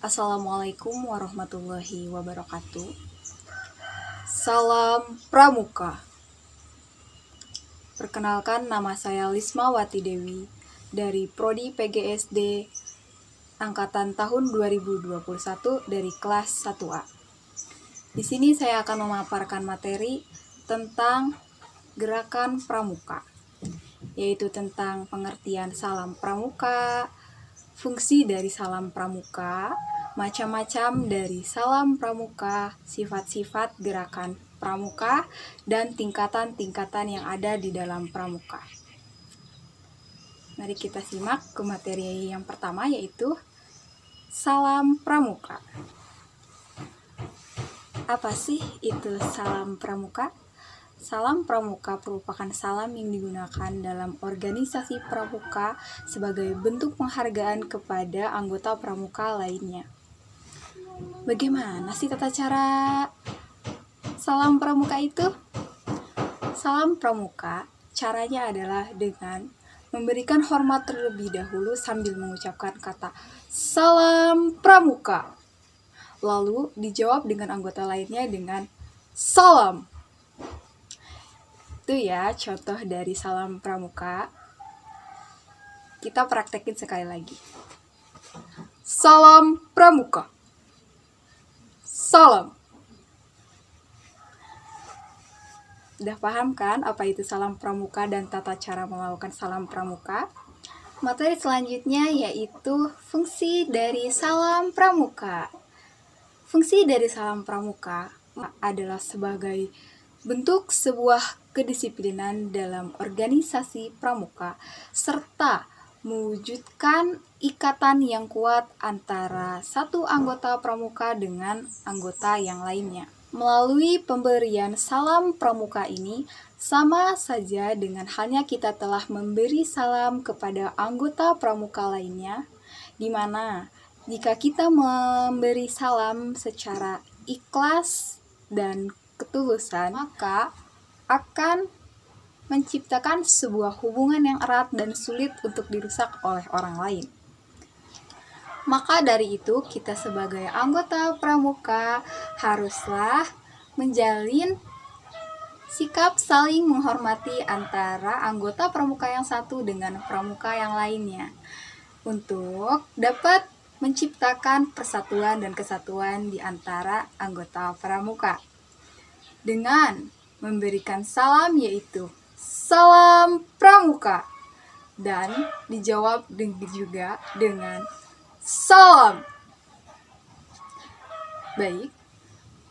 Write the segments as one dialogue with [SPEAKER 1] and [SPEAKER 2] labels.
[SPEAKER 1] Assalamualaikum warahmatullahi wabarakatuh. Salam Pramuka. Perkenalkan, nama saya Lisma Wati Dewi dari Prodi PGSD angkatan tahun 2021 dari kelas 1A. Di sini saya akan memaparkan materi tentang gerakan pramuka, yaitu tentang pengertian salam pramuka, fungsi dari salam pramuka, macam-macam dari salam pramuka, sifat-sifat gerakan pramuka, dan tingkatan-tingkatan yang ada di dalam pramuka. Mari kita simak ke materi yang pertama, yaitu salam pramuka. Apa sih itu salam pramuka? Salam pramuka merupakan salam yang digunakan dalam organisasi pramuka sebagai bentuk penghargaan kepada anggota pramuka lainnya. Bagaimana sih tata cara salam pramuka itu? Salam pramuka caranya adalah dengan memberikan hormat terlebih dahulu sambil mengucapkan kata salam pramuka. Lalu dijawab dengan anggota lainnya dengan salam. Itu ya contoh dari salam pramuka. Kita praktekin sekali lagi. Salam pramuka. Salam. Udah paham kan apa itu salam pramuka dan tata cara melakukan salam pramuka? Materi selanjutnya yaitu fungsi dari salam pramuka. Fungsi dari salam pramuka adalah sebagai bentuk sebuah kedisiplinan dalam organisasi pramuka serta mewujudkan ikatan yang kuat antara satu anggota pramuka dengan anggota yang lainnya. Melalui pemberian salam pramuka ini, sama saja dengan halnya kita telah memberi salam kepada anggota pramuka lainnya, di mana jika kita memberi salam secara ikhlas dan ketulusan, maka akan menciptakan sebuah hubungan yang erat dan sulit untuk dirusak oleh orang lain. Maka dari itu, kita sebagai anggota pramuka haruslah menjalin sikap saling menghormati antara anggota pramuka yang satu dengan pramuka yang lainnya untuk dapat menciptakan persatuan dan kesatuan di antara anggota pramuka. Dengan memberikan salam yaitu salam pramuka dan dijawab juga dengan salam. Baik,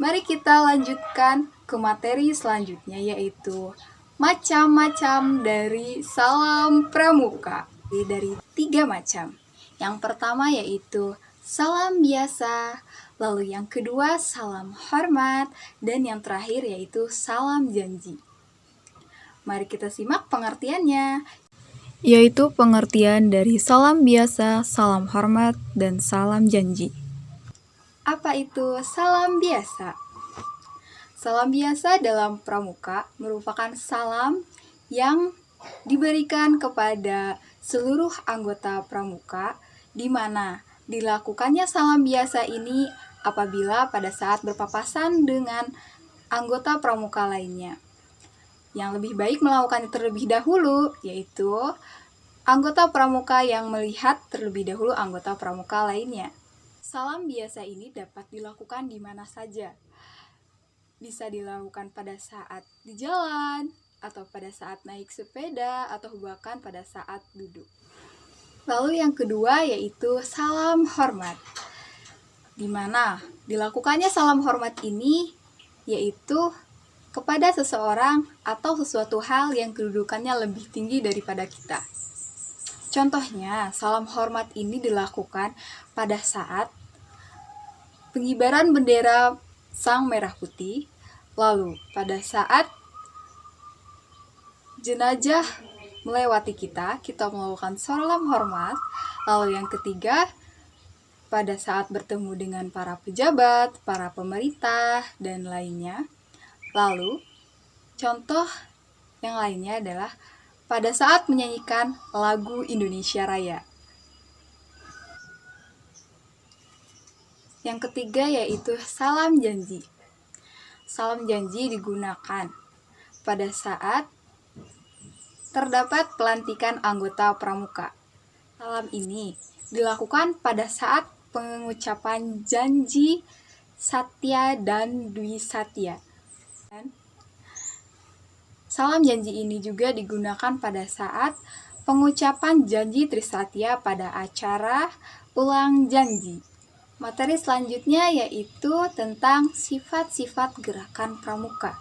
[SPEAKER 1] mari kita lanjutkan ke materi selanjutnya yaitu macam-macam dari salam pramuka. Dari 3 macam. Yang pertama yaitu salam biasa, lalu yang kedua salam hormat, dan yang terakhir yaitu salam janji. Mari kita simak pengertiannya. Yaitu pengertian dari salam biasa, salam hormat, dan salam janji. Apa itu salam biasa? Salam biasa dalam pramuka merupakan salam yang diberikan kepada seluruh anggota pramuka, di mana dilakukannya salam biasa ini apabila pada saat berpapasan dengan anggota pramuka lainnya. Yang lebih baik melakukannya terlebih dahulu, yaitu anggota pramuka yang melihat terlebih dahulu anggota pramuka lainnya. Salam biasa ini dapat dilakukan di mana saja. Bisa dilakukan pada saat di jalan, atau pada saat naik sepeda, atau bahkan pada saat duduk. Lalu yang kedua yaitu salam hormat. Di mana dilakukannya salam hormat ini yaitu kepada seseorang atau sesuatu hal yang kedudukannya lebih tinggi daripada kita. Contohnya, salam hormat ini dilakukan pada saat pengibaran bendera Sang Merah Putih, lalu pada saat jenazah melewati kita melakukan salam hormat, lalu yang ketiga, pada saat bertemu dengan para pejabat, para pemerintah, dan lainnya. Lalu, contoh yang lainnya adalah pada saat menyanyikan lagu Indonesia Raya. Yang ketiga yaitu salam janji. Salam janji digunakan pada saat terdapat pelantikan anggota pramuka. Salam ini dilakukan pada saat pengucapan janji satya dan dwi satya. Salam janji ini juga digunakan pada saat pengucapan janji trisatya pada acara ulang janji. Materi selanjutnya yaitu tentang sifat-sifat gerakan pramuka.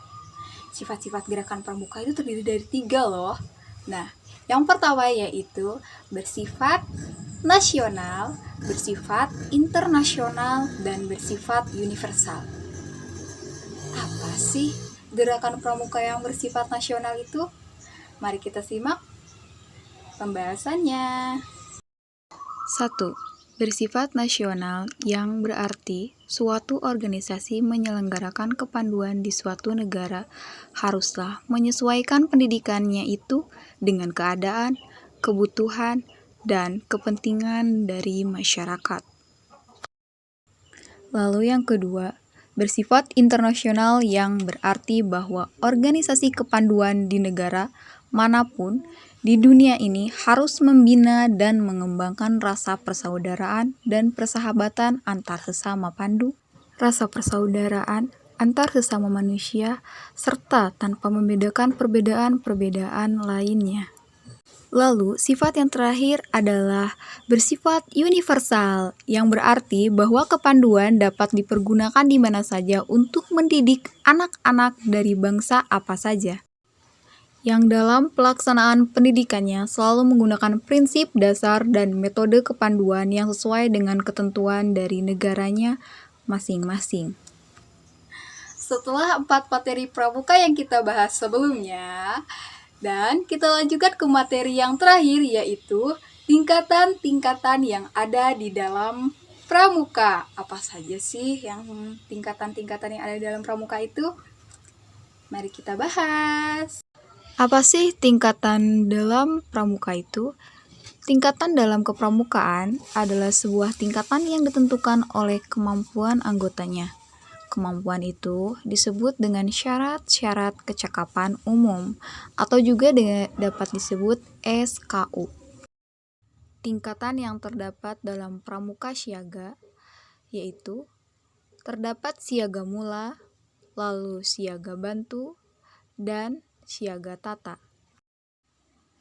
[SPEAKER 1] Sifat-sifat gerakan pramuka itu terdiri dari 3 loh. Nah, yang pertama yaitu bersifat nasional, bersifat internasional, dan bersifat universal. Apa sih gerakan pramuka yang bersifat nasional itu? Mari kita simak pembahasannya. 1. Bersifat nasional yang berarti suatu organisasi menyelenggarakan kepanduan di suatu negara haruslah menyesuaikan pendidikannya itu dengan keadaan, kebutuhan, dan kepentingan dari masyarakat. Lalu yang kedua, bersifat internasional yang berarti bahwa organisasi kepanduan di negara manapun di dunia ini harus membina dan mengembangkan rasa persaudaraan dan persahabatan antar sesama pandu, rasa persaudaraan antar sesama manusia, serta tanpa membedakan perbedaan-perbedaan lainnya. Lalu, sifat yang terakhir adalah bersifat universal, yang berarti bahwa kepanduan dapat dipergunakan di mana saja untuk mendidik anak-anak dari bangsa apa saja, yang dalam pelaksanaan pendidikannya selalu menggunakan prinsip dasar dan metode kepanduan yang sesuai dengan ketentuan dari negaranya masing-masing. Setelah 4 materi pramuka yang kita bahas sebelumnya, dan kita lanjutkan ke materi yang terakhir yaitu tingkatan-tingkatan yang ada di dalam pramuka. Apa saja sih yang tingkatan-tingkatan yang ada di dalam pramuka itu? Mari kita bahas. Apa sih tingkatan dalam pramuka itu? Tingkatan dalam kepramukaan adalah sebuah tingkatan yang ditentukan oleh kemampuan anggotanya. Kemampuan itu disebut dengan syarat-syarat kecakapan umum atau juga dapat disebut SKU. Tingkatan yang terdapat dalam pramuka siaga yaitu terdapat siaga mula, lalu siaga bantu, dan siaga tata.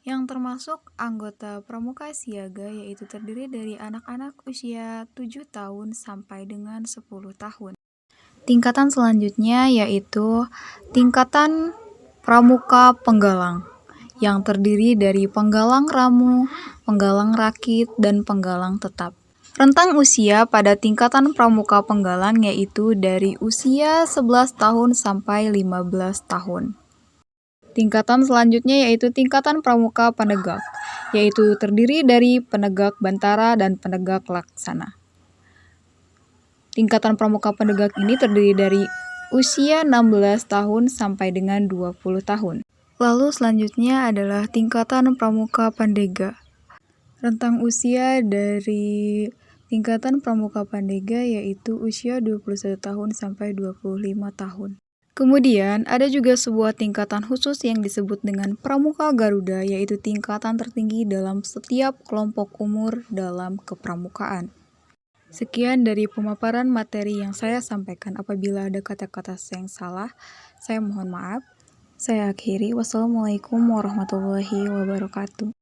[SPEAKER 1] Yang termasuk anggota pramuka siaga yaitu terdiri dari anak-anak usia 7 tahun sampai dengan 10 tahun. Tingkatan selanjutnya yaitu tingkatan pramuka penggalang yang terdiri dari penggalang ramu, penggalang rakit, dan penggalang tetap. Rentang usia pada tingkatan pramuka penggalang yaitu dari usia 11 tahun sampai 15 tahun. Tingkatan selanjutnya yaitu tingkatan pramuka penegak, yaitu terdiri dari penegak bantara dan penegak laksana. Tingkatan pramuka penegak ini terdiri dari usia 16 tahun sampai dengan 20 tahun. Lalu selanjutnya adalah tingkatan pramuka pandega. Rentang usia dari tingkatan pramuka pandega yaitu usia 21 tahun sampai 25 tahun. Kemudian, ada juga sebuah tingkatan khusus yang disebut dengan Pramuka Garuda, yaitu tingkatan tertinggi dalam setiap kelompok umur dalam kepramukaan. Sekian dari pemaparan materi yang saya sampaikan. Apabila ada kata-kata yang salah, saya mohon maaf. Saya akhiri. Wassalamualaikum warahmatullahi wabarakatuh.